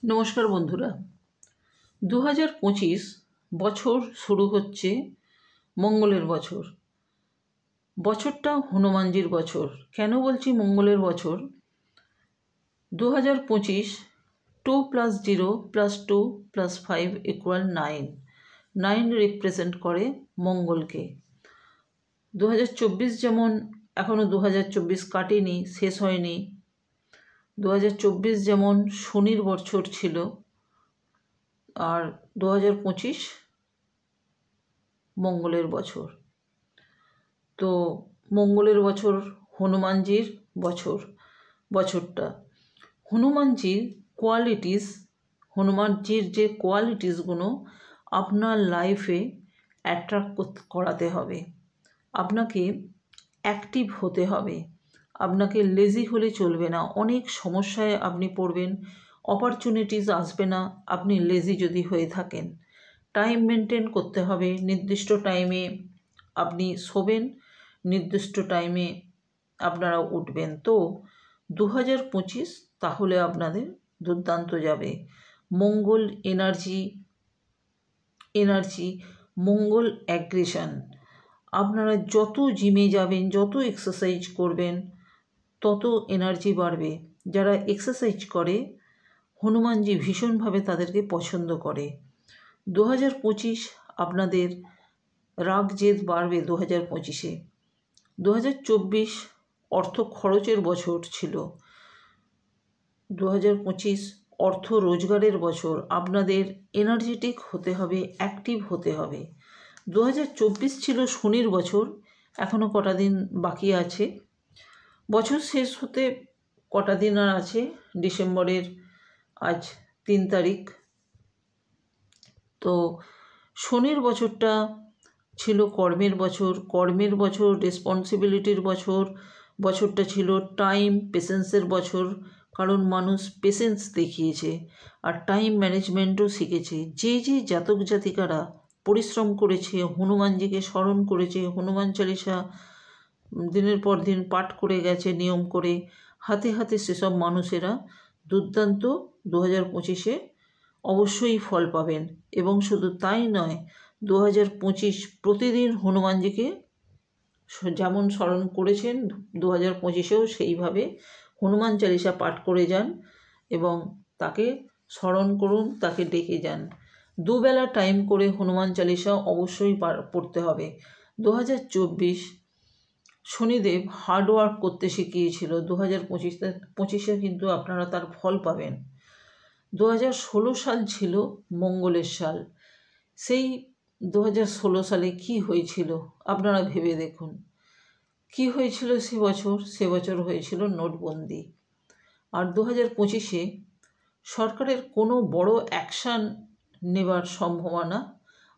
নমস্কার বন্ধুরা। 2025 বছর শুরু হচ্ছে মঙ্গলের বছর। বছরটা হনুমানজির বছর। কেন বলছি মঙ্গলের বছর? 2025 2 + 0 + 2 + 5 = 9। 9 রিপ্রেজেন্ট করে মঙ্গলকে। 2024 যেমন এখনও 2024 কাটেনি, শেষ হয়নি। 2024 যেমন শনির বছর ছিল, আর 2025 মঙ্গলের বছর। তো মঙ্গলের বছর, হনুমানজির বছরটা হনুমানজির হনুমানজির যে কোয়ালিটিসগুলো আপনার লাইফে অ্যাট্রাক্ট করাতে হবে। আপনাকে অ্যাক্টিভ হতে হবে, আপনাকে লেজি হলে চলবে না। অনেক সমস্যায় আপনি পড়বেন, অপরচুনিটিস আসবে না আপনি লেজি যদি হয়ে থাকেন। টাইম মেনটেন করতে হবে। নির্দিষ্ট টাইমে আপনি শোবেন, নির্দিষ্ট টাইমে আপনারা উঠবেন। তো 2025 তাহলে আপনাদের দুর্দান্ত যাবে। মঙ্গল এনার্জি, মঙ্গল অ্যাগ্রেশন। আপনারা যত জিমে যাবেন, যত এক্সারসাইজ করবেন, তত এনার্জি বাড়বে। যারা এক্সারসাইজ করে, হনুমানজি ভীষণভাবে তাদেরকে পছন্দ করে। 2025 আপনাদের রাগ জেদ বাড়বে। 2025-এ 2024 অর্থ খরচের বছর ছিল। 2025 অর্থ রোজগারের বছর। আপনাদের এনার্জেটিক হতে হবে, অ্যাক্টিভ হতে হবে। 2024 ছিল শনির বছর, এখনও কটা দিন বাকি আছে। বছর শেষ হতে কটা দিন আর আছে। ডিসেম্বরের আজ 3 তারিখ। তো শনির বছরটা ছিল কর্মের বছর, রেসপন্সিবিলিটির বছর। বছরটা ছিল টাইম পেশেন্সের বছর, কারণ মানুষ পেশেন্স দেখিয়েছে আর টাইম ম্যানেজমেন্টও শিখেছে। যে জাতক জাতিকারা পরিশ্রম করেছে, হনুমানজিকে স্মরণ করেছে, হনুমান চালিসা দিনের পর দিন পাঠ করে গেছে নিয়ম করে, হাতে হাতে, সেসব মানুষেরা দুর্দান্ত 2025-এ অবশ্যই ফল পাবেন। এবং শুধু তাই নয়, 2025 প্রতিদিন হনুমানজিকে যেমন স্মরণ করেছেন, 2025-এও সেইভাবে হনুমান চালিসা পাঠ করে যান এবং তাকে স্মরণ করুন, তাকে ডেকে যান। দুবেলা টাইম করে হনুমান চালিসা অবশ্যই পড়তে হবে। 2024 শনিদেব হার্ডওয়ার্ক করতে শিখিয়েছিল। 2025-এ কিন্তু আপনারা তার ফল পাবেন। 2016 সাল ছিল মঙ্গলের সাল। সেই 2016 সালে কি হয়েছিল আপনারা ভেবে দেখুন। কি হয়েছিল সে বছর হয়েছিল নোটবন্দি। আর 2025-এ সরকারের কোনো বড় অ্যাকশান নেবার সম্ভাবনা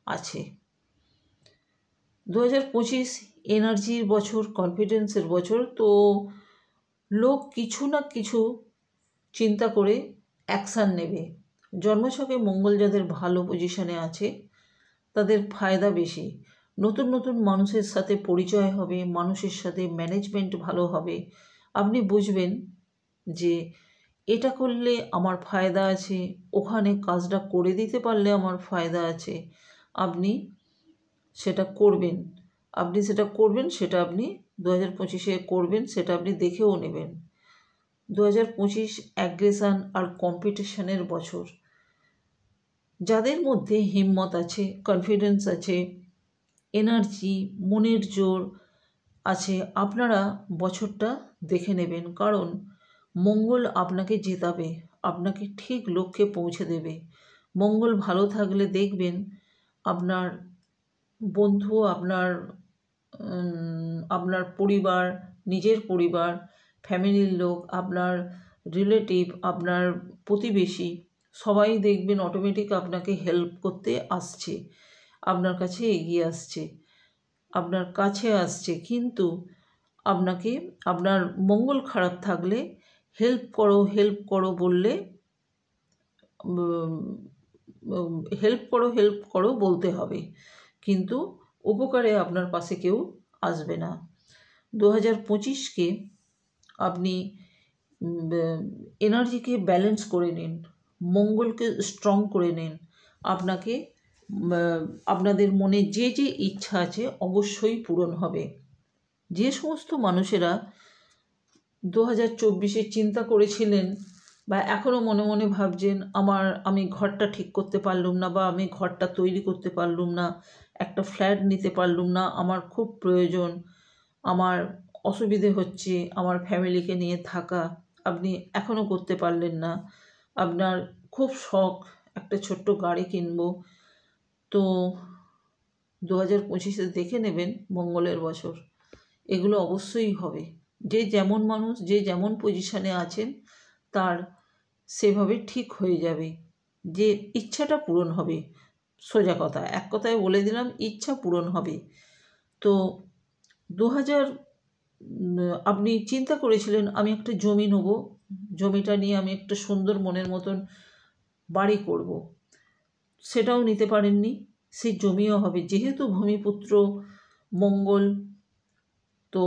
আছে। 2025 এনার্জির বছর, কনফিডেন্সের বছর। তো লোক কিছু না কিছু চিন্তা করে অ্যাকশান নেবে। জন্মছকে মঙ্গল যাদের ভালো পজিশনে আছে তাদের ফায়দা বেশি। নতুন নতুন মানুষের সাথে পরিচয় হবে, মানুষের সাথে ম্যানেজমেন্ট ভালো হবে। আপনি বুঝবেন যে এটা করলে আমার ফায়দা আছে, ওখানে কাজটা করে দিতে পারলে আমার ফায়দা আছে। আপনি সেটা করবেন, সেটা আপনি 2025-এ করবেন, সেটা আপনি দেখেও নেবেন। 2025 অ্যাগ্রেশন আর কম্পিটিশনের বছর। যাদের মধ্যে হিম্মত আছে, কনফিডেন্স আছে, এনার্জি, মনের জোর আছে, আপনারা বছরটা দেখে নেবেন। কারণ মঙ্গল আপনাকে জেতাবে, আপনাকে ঠিক লক্ষ্যে পৌঁছে দেবে। মঙ্গল ভালো থাকলে দেখবেন আপনার বন্ধু, আপনার পরিবার, নিজের পরিবার, ফ্যামিলির লোক, আপনার রিলেটিভ, আপনার প্রতিবেশী, সবাই দেখবেন অটোমেটিক আপনাকে হেল্প করতে আসছে, আপনার কাছে এগিয়ে আসছে, আপনার কাছে আসছে। কিন্তু আপনাকে, আপনার মঙ্গল খারাপ থাকলে হেল্প করো বললে, হেল্প করো বলতে হবে, কিন্তু উপকারে আপনার পাশে কেউ আসবে না। 2025-কে আপনি এনার্জিকে ব্যালেন্স করে নিন। মঙ্গলকে স্ট্রং করে নিন। আপনাকে আপনাদের মনে যে যে ইচ্ছা আছে অবশ্যই পূরণ হবে। যে সমস্ত মানুষেরা 2024-এ চিন্তা করেছিলেন বা এখনও মনে মনে ভাবছেন আমি ঘরটা ঠিক করতে পারলুম না, বা আমি ঘরটা তৈরি করতে পারলুম না, একটা ফ্ল্যাট নিতে পারলুম না, আমার খুব প্রয়োজন, আমার অসুবিধে হচ্ছে আমার ফ্যামিলিকে নিয়ে থাকা, আপনি এখনও করতে পারলেন না, আপনার খুব শখ একটা ছোট্ট গাড়ি কিনবো, তো 2025-এ দেখে নেবেন মঙ্গলের বছর, এগুলো অবশ্যই হবে। যে যেমন মানুষ যে যেমন পজিশানে আছেন তার সেভাবে ঠিক হয়ে যাবে, যে ইচ্ছাটা পূরণ হবে। সোজা কথা, এক কথায় বলে দিলাম, ইচ্ছা পূরণ হবে। তো 2000 আপনি চিন্তা করেছিলেন আমি একটা জমি নেব, জমিটা নিয়ে আমি একটা সুন্দর মনের মতন বাড়ি করব, সেটাও নিতে পারেননি, সেই জমিও হবে। যেহেতু ভূমিপুত্র মঙ্গল, তো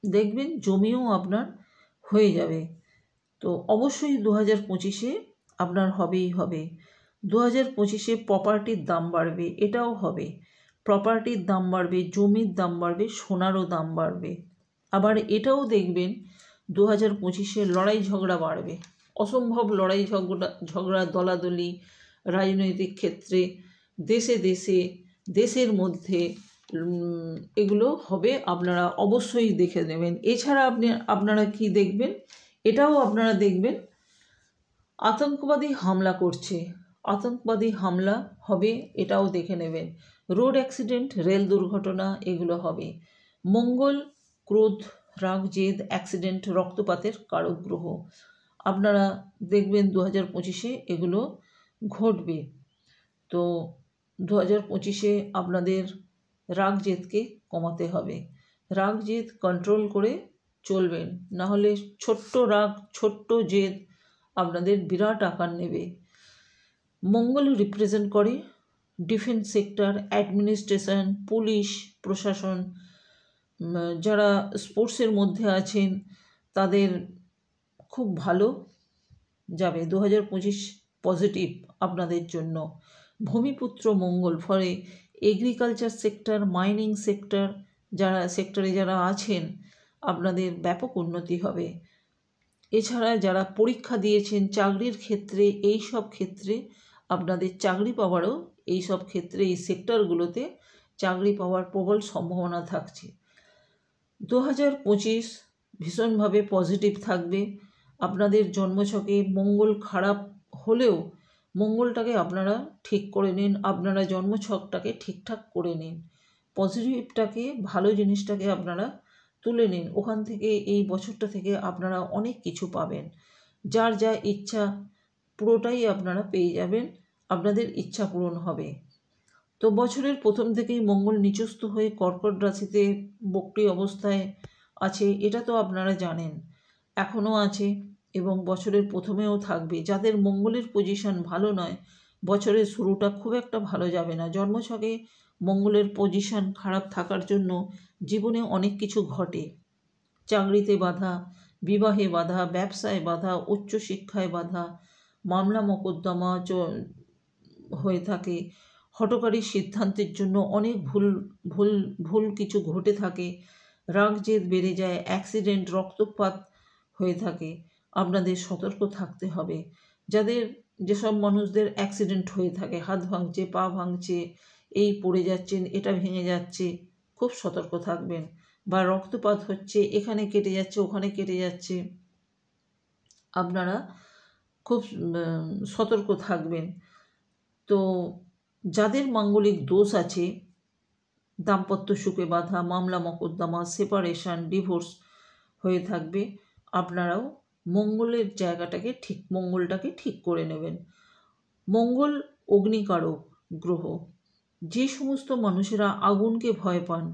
দেখবেন জমিও আপনার হয়ে যাবে। তো অবশ্যই 2025-এ আপনার হবেই হবে। 2025-এ প্রপার্টির দাম বাড়বে, এটাও হবে। প্রপার্টির দাম বাড়বে, জমির দাম বাড়বে, সোনারও দাম বাড়বে। আবার এটাও দেখবেন 2025-এ লড়াই ঝগড়া বাড়বে, অসম্ভব লড়াই ঝগড়া দলাদলি রাজনৈতিক ক্ষেত্রে, দেশে দেশে, দেশের মধ্যে, এগুলো হবে, আপনারা অবশ্যই দেখে নেবেন। এছাড়া আপনারা কি দেখবেন, এটাও আপনারা দেখবেন আতঙ্কবাদী হামলা করছে, আতঙ্কবাদী হামলা হবে, এটাও দেখে নেবেন। রোড অ্যাক্সিডেন্ট, রেল দুর্ঘটনা, এগুলো হবে। মঙ্গল ক্রোধ, রাগ, জেদ, অ্যাক্সিডেন্ট, রক্তপাতের কারক গ্রহ, আপনারা দেখবেন 2025-এ এগুলো ঘটবে। তো 2025-এ আপনাদের রাগ জেদকে কমাতে হবে, রাগ জেদ কন্ট্রোল করে চলবেন, নাহলে ছোট্ট রাগ ছোট্ট জেদ আপনাদের বিরাট আকার নেবে। মঙ্গল রিপ্রেজেন্ট করে ডিফেন্স সেক্টর, অ্যাডমিনিস্ট্রেশন, পুলিশ প্রশাসন, যারা স্পোর্টসের মধ্যে আছেন তাদের খুব ভালো যাবে। 2025 পজিটিভ আপনাদের জন্য। ভূমিপুত্র মঙ্গল, ফলে এগ্রিকালচার সেক্টর, মাইনিং সেক্টর, সেক্টরে যারা আছেন আপনাদের ব্যাপক উন্নতি হবে। এছাড়া যারা পরীক্ষা দিয়েছেন চাকরির ক্ষেত্রে, এই সব ক্ষেত্রে আপনাদের চাকরি পাওয়ারও, এই সব ক্ষেত্রে এই সেক্টরগুলোতে চাকরি পাওয়ার প্রবল সম্ভাবনা থাকছে। 2025 ভীষণভাবে পজিটিভ থাকবে। আপনাদের জন্মছকে মঙ্গল খারাপ হলেও মঙ্গলটাকে আপনারা ঠিক করে নিন, আপনারা জন্মছকটাকে ঠিকঠাক করে নিন, পজিটিভটাকে, ভালো জিনিসটাকে আপনারা তুলে নিন, ওখান থেকে এই বছরটা থেকে আপনারা অনেক কিছু পাবেন। যার যা ইচ্ছা পুরোটাই আপনারা পেয়ে যাবেন, আপনাদের ইচ্ছা পূরণ হবে। তো বছরের প্রথম থেকেই মঙ্গল নিচস্থ হয়ে কর্কট রাশিতে বক্রী অবস্থায় আছে, এটা তো আপনারা জানেন, এখনও আছে এবং বছরের প্রথমেও থাকবে। যাদের মঙ্গলের পজিশন ভালো নয়, বছরের শুরুটা খুব একটা ভালো যাবে না। জন্মছকে মঙ্গলের পজিশন খারাপ থাকার জন্য জীবনে অনেক কিছু ঘটে, চাকরিতে বাধা, বিবাহে বাধা, ব্যবসায় বাধা, উচ্চশিক্ষায় বাধা, মামলা মোকদ্দমা হয়ে থাকে, হঠকারী সিদ্ধান্তের জন্য অনেক ভুল কিছু ঘটে থাকে, রাগ জেদ বেড়ে যায়, অ্যাক্সিডেন্ট, রক্তপাত হয়ে থাকে। আপনাদের সতর্ক থাকতে হবে। যেসব মানুষদের অ্যাক্সিডেন্ট হয়ে থাকে, হাত ভাঙছে, পা ভাঙছে, এই পড়ে যাচ্ছেন, এটা ভেঙে যাচ্ছে, খুব সতর্ক থাকবেন। বা রক্তপাত হচ্ছে, এখানে কেটে যাচ্ছে, ওখানে কেটে যাচ্ছে, আপনারা খুব সতর্ক থাকবেন। তো যাদের মাঙ্গলিক দোষ আছে, দাম্পত্য সুখে বাধা, মামলা মোকদ্দমা, সেপারেশন, ডিভোর্স হয়ে থাকবে, আপনারাও মঙ্গলের মঙ্গলটাকে ঠিক করে নেবেন। মঙ্গল অগ্নিকারক গ্রহ। যে সমস্ত মানুষেরা আগুনকে ভয় পান,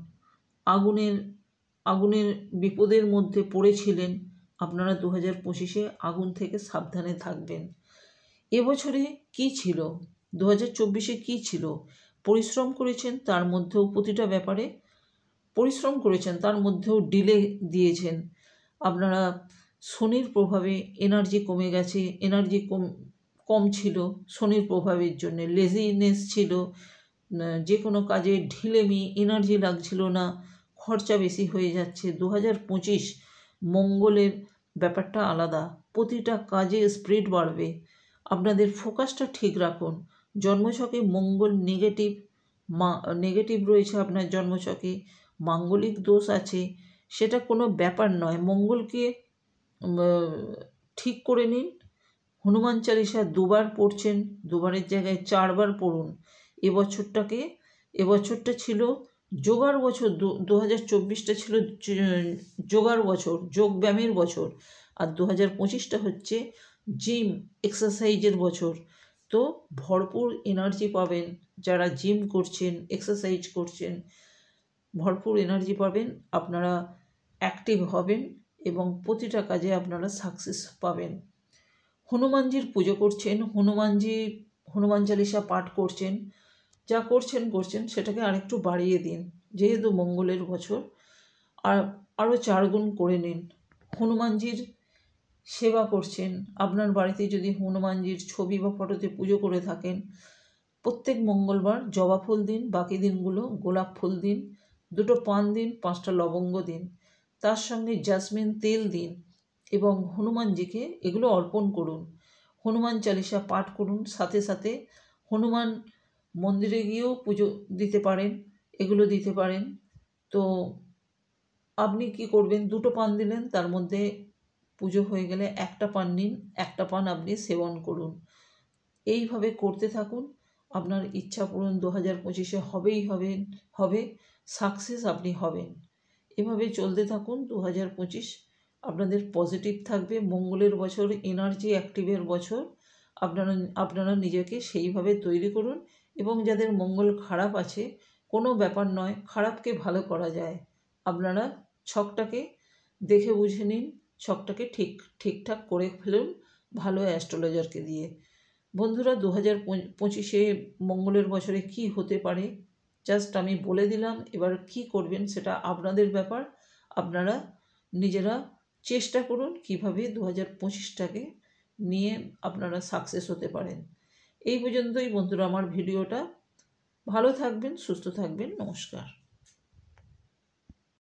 আগুনের বিপদের মধ্যে পড়েছিলেন, আপনারা 2025-এ আগুন থেকে সাবধানে থাকবেন। এবছরে কী ছিল, 2024-এ কী ছিল, পরিশ্রম করেছেন, তার মধ্যেও প্রতিটা ব্যাপারে পরিশ্রম করেছেন, তার মধ্যেও ডিলে দিয়েছেন, আপনারা শনির প্রভাবে এনার্জি কমে গেছে, এনার্জি কম ছিল শনির প্রভাবের জন্যে, লেজিনেস ছিল, যে কোনো কাজে ঢিলেমি, এনার্জি লাগছিল না, খরচা বেশি হয়ে যাচ্ছে। 2025 মঙ্গলের ব্যাপারটা আলাদা, প্রতিটা কাজে স্পিড বাড়বে। আপনাদের ফোকাসটা ঠিক রাখুন। জন্মছকে মঙ্গল নেগেটিভ রয়েছে আপনার জন্মছকে, মাঙ্গলিক দোষ আছে, সেটা কোনো ব্যাপার নয়। মঙ্গলকে ঠিক করে নিন। হনুমান চালিসা 2বার পড়ছেন, 2বারের জায়গায় 4বার পড়ুন। এবছরটা ছিল যোগার বছর। 2024টা ছিল যোগার বছর, যোগব্যায়ামের বছর। আর 2025টা হচ্ছে জিম এক্সারসাইজের বছর। তো ভরপুর এনার্জি পাবেন, যারা জিম করছেন, এক্সারসাইজ করছেন, ভরপুর এনার্জি পাবেন, আপনারা অ্যাক্টিভ হবেন এবং প্রতিটা কাজে আপনারা সাকসেস পাবেন। হনুমানজির পুজো করছেন, হনুমান চালিসা পাঠ করছেন, যা করছেন সেটাকে আরেকটু বাড়িয়ে দিন, যেহেতু মঙ্গলের বছর, আর আরও 4 গুণ করে নিন। হনুমানজির সেবা করছেন, আপনার বাড়িতে যদি হনুমানজির ছবি বা ফটোতে পুজো করে থাকেন, প্রত্যেক মঙ্গলবার জবা ফুল দিন, বাকি দিনগুলো গোলাপ ফুল দিন, 2টো পান দিন, 5টা লবঙ্গ দিন, তার সঙ্গে জাসমিন তেল দিন এবং হনুমানজিকে এগুলো অর্পণ করুন। হনুমান চালিসা পাঠ করুন, সাথে সাথে হনুমান মন্দিরে গিয়েও পুজো দিতে পারেন, এগুলো দিতে পারেন। তো আপনি কি করবেন, 2টো পান দিলেন, তার মধ্যে পুজো হয়ে গেলে 1টা পান নিন, 1টা পান আপনি সেবন করুন। এইভাবে করতে থাকুন, আপনার ইচ্ছা পূরণ 2025-এ হবে, সাকসেস আপনি হবেন। এভাবে চলতে থাকুন। 2025 আপনাদের পজিটিভ থাকবে, মঙ্গলের বছর, এনার্জি অ্যাক্টিভের বছর। আপনারা নিজেকে সেইভাবে তৈরি করুন। এবং যাদের মঙ্গল খারাপ আছে, কোনো ব্যাপার নয়, খারাপকে ভালো করা যায়। আপনারা ছকটাকে দেখে বুঝে নিন, ছকটাকে ঠিকঠাক করে ফেলুন ভালো অ্যাস্ট্রোলজারকে দিয়ে। বন্ধুরা, 2025-এ মঙ্গলের বছরে কি হতে পারে জাস্ট আমি বলে দিলাম। এবার কি করবেন সেটা আপনাদের ব্যাপার। আপনারা নিজেরা চেষ্টা করুন কিভাবে 2025টাকে নিয়ে আপনারা সাকসেস হতে পারেন। এই পর্যন্তই বন্ধুরা আমার ভিডিওটা। ভালো থাকবেন, সুস্থ থাকবেন, নমস্কার।